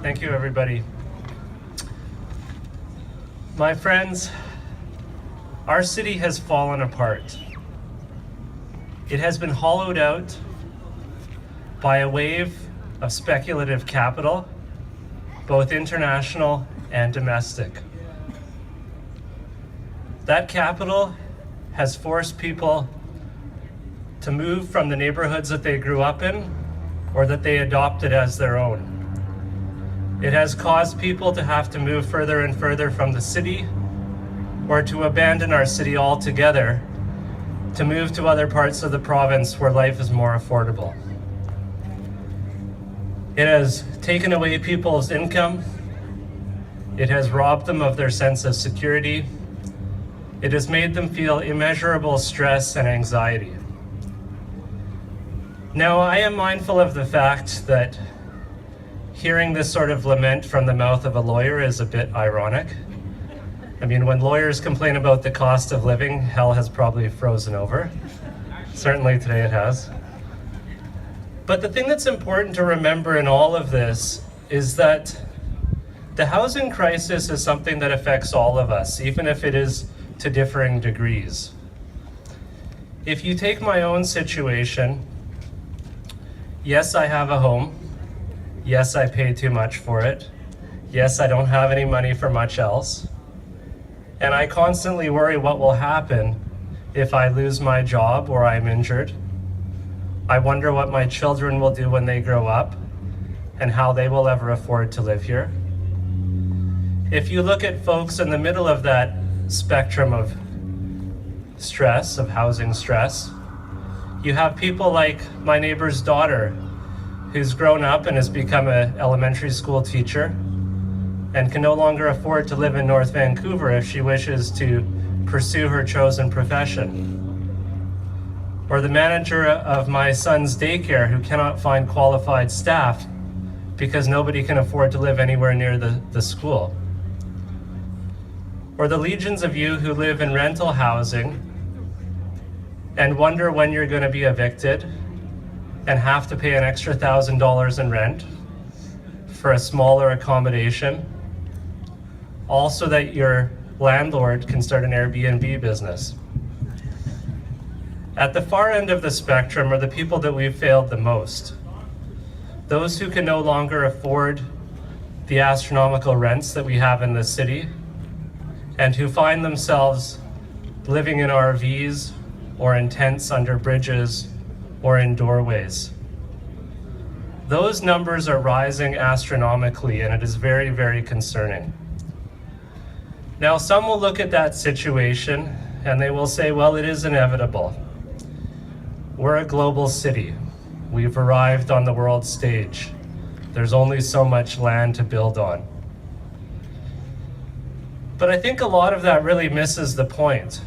Thank you, everybody. My friends, our city has fallen apart. It has been hollowed out by a wave of speculative capital, both international and domestic. That capital has forced people to move from the neighborhoods that they grew up in or that they adopted as their own. It has caused people to have to move further and further from the city or to abandon our city altogether to move to other parts of the province where life is more affordable. It has taken away people's income. It has robbed them of their sense of security. It has made them feel immeasurable stress and anxiety. Now, I am mindful of the fact that hearing this sort of lament from the mouth of a lawyer is a bit ironic. I mean, when lawyers complain about the cost of living, hell has probably frozen over. Certainly today it has. But the thing that's important to remember in all of this is that the housing crisis is something that affects all of us, even if it is to differing degrees. If you take my own situation, yes, I have a home. Yes, I pay too much for it. Yes, I don't have any money for much else. And I constantly worry what will happen if I lose my job or I'm injured. I wonder what my children will do when they grow up and how they will ever afford to live here. If you look at folks in the middle of that spectrum of stress, of housing stress, you have people like my neighbor's daughter who's grown up and has become an elementary school teacher and can no longer afford to live in North Vancouver if she wishes to pursue her chosen profession. Or the manager of my son's daycare who cannot find qualified staff because nobody can afford to live anywhere near the school. Or the legions of you who live in rental housing and wonder when you're going to be evicted and have to pay an extra $1,000 in rent for a smaller accommodation, all so that your landlord can start an Airbnb business. At the far end of the spectrum are the people that we've failed the most. Those who can no longer afford the astronomical rents that we have in the city and who find themselves living in RVs or in tents under bridges or in doorways. Those numbers are rising astronomically, and it is very, very concerning. Now, some will look at that situation and they will say, well, it is inevitable. We're a global city. We've arrived on the world stage. There's only so much land to build on. But I think a lot of that really misses the point.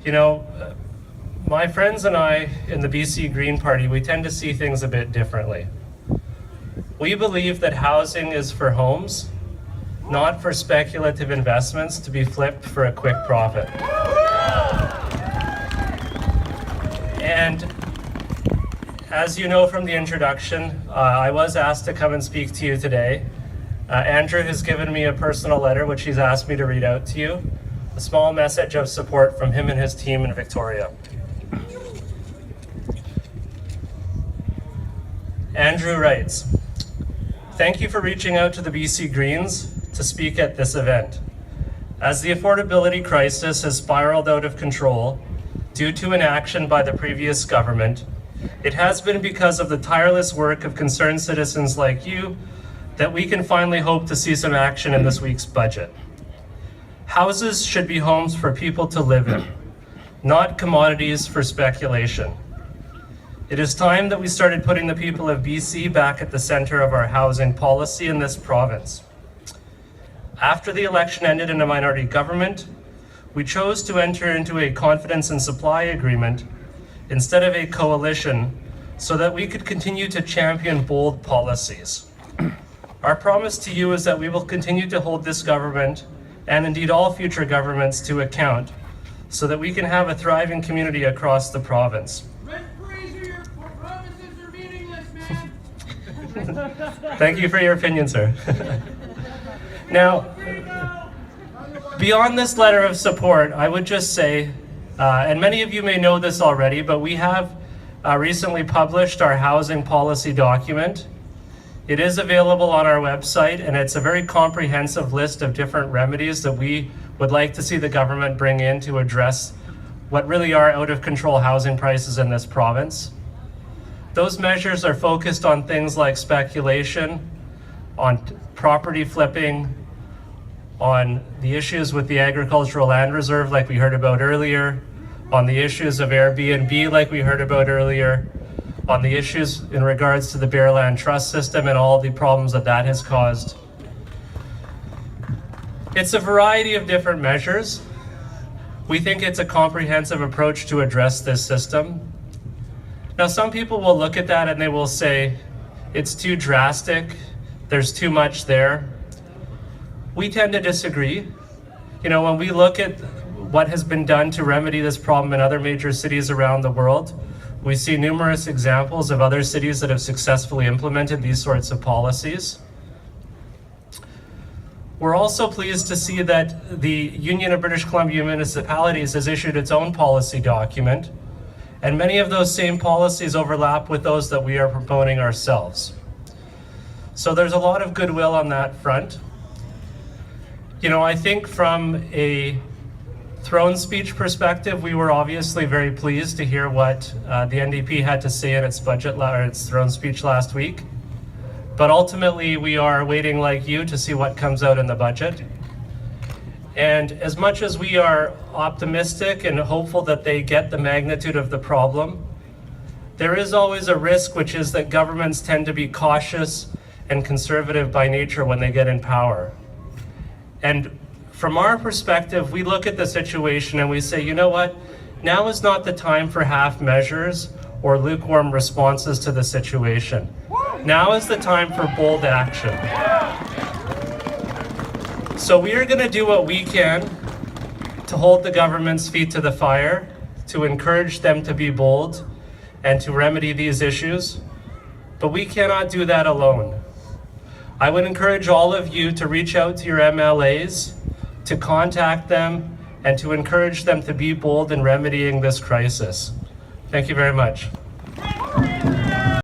You know, my friends and I in the BC Green Party, we tend to see things a bit differently. We believe that housing is for homes, not for speculative investments to be flipped for a quick profit. And as you know from the introduction, I was asked to come and speak to you today. Andrew has given me a personal letter which he's asked me to read out to you, a small message of support from him and his team in Victoria. Andrew writes, "Thank you for reaching out to the BC Greens to speak at this event. As the affordability crisis has spiraled out of control due to inaction by the previous government, it has been because of the tireless work of concerned citizens like you that we can finally hope to see some action in this week's budget. Houses should be homes for people to live in, not commodities for speculation. It is time that we started putting the people of BC back at the center of our housing policy in this province. After the election ended in a minority government, we chose to enter into a confidence and supply agreement instead of a coalition so that we could continue to champion bold policies. Our promise to you is that we will continue to hold this government and indeed all future governments to account so that we can have a thriving community across the province. Thank you for your opinion, sir. Now, beyond this letter of support, I would just say, and many of you may know this already, but we have recently published our housing policy document. It is available on our website, and it's a very comprehensive list of different remedies that we would like to see the government bring in to address what really are out of control housing prices in this province. Those measures are focused on things like speculation, on property flipping, on the issues with the agricultural land reserve like we heard about earlier, on the issues of Airbnb like we heard about earlier, on the issues in regards to the Bare Land Trust system and all the problems that that has caused. It's a variety of different measures. We think it's a comprehensive approach to address this system. Now, some people will look at that and they will say, it's too drastic, there's too much there. We tend to disagree. You know, when we look at what has been done to remedy this problem in other major cities around the world, we see numerous examples of other cities that have successfully implemented these sorts of policies. We're also pleased to see that the Union of British Columbia Municipalities has issued its own policy document, and many of those same policies overlap with those that we are promoting ourselves. So there's a lot of goodwill on that front. You know, I think from a throne speech perspective, we were obviously very pleased to hear what the NDP had to say in its its throne speech last week. But ultimately, we are waiting like you to see what comes out in the budget. And as much as we are optimistic and hopeful that they get the magnitude of the problem, there is always a risk, which is that governments tend to be cautious and conservative by nature when they get in power. And from our perspective, we look at the situation and we say, you know what? Now is not the time for half measures or lukewarm responses to the situation. Now is the time for bold action. So we are going to do what we can to hold the government's feet to the fire, to encourage them to be bold, and to remedy these issues. But we cannot do that alone. I would encourage all of you to reach out to your MLAs, to contact them, and to encourage them to be bold in remedying this crisis. Thank you very much.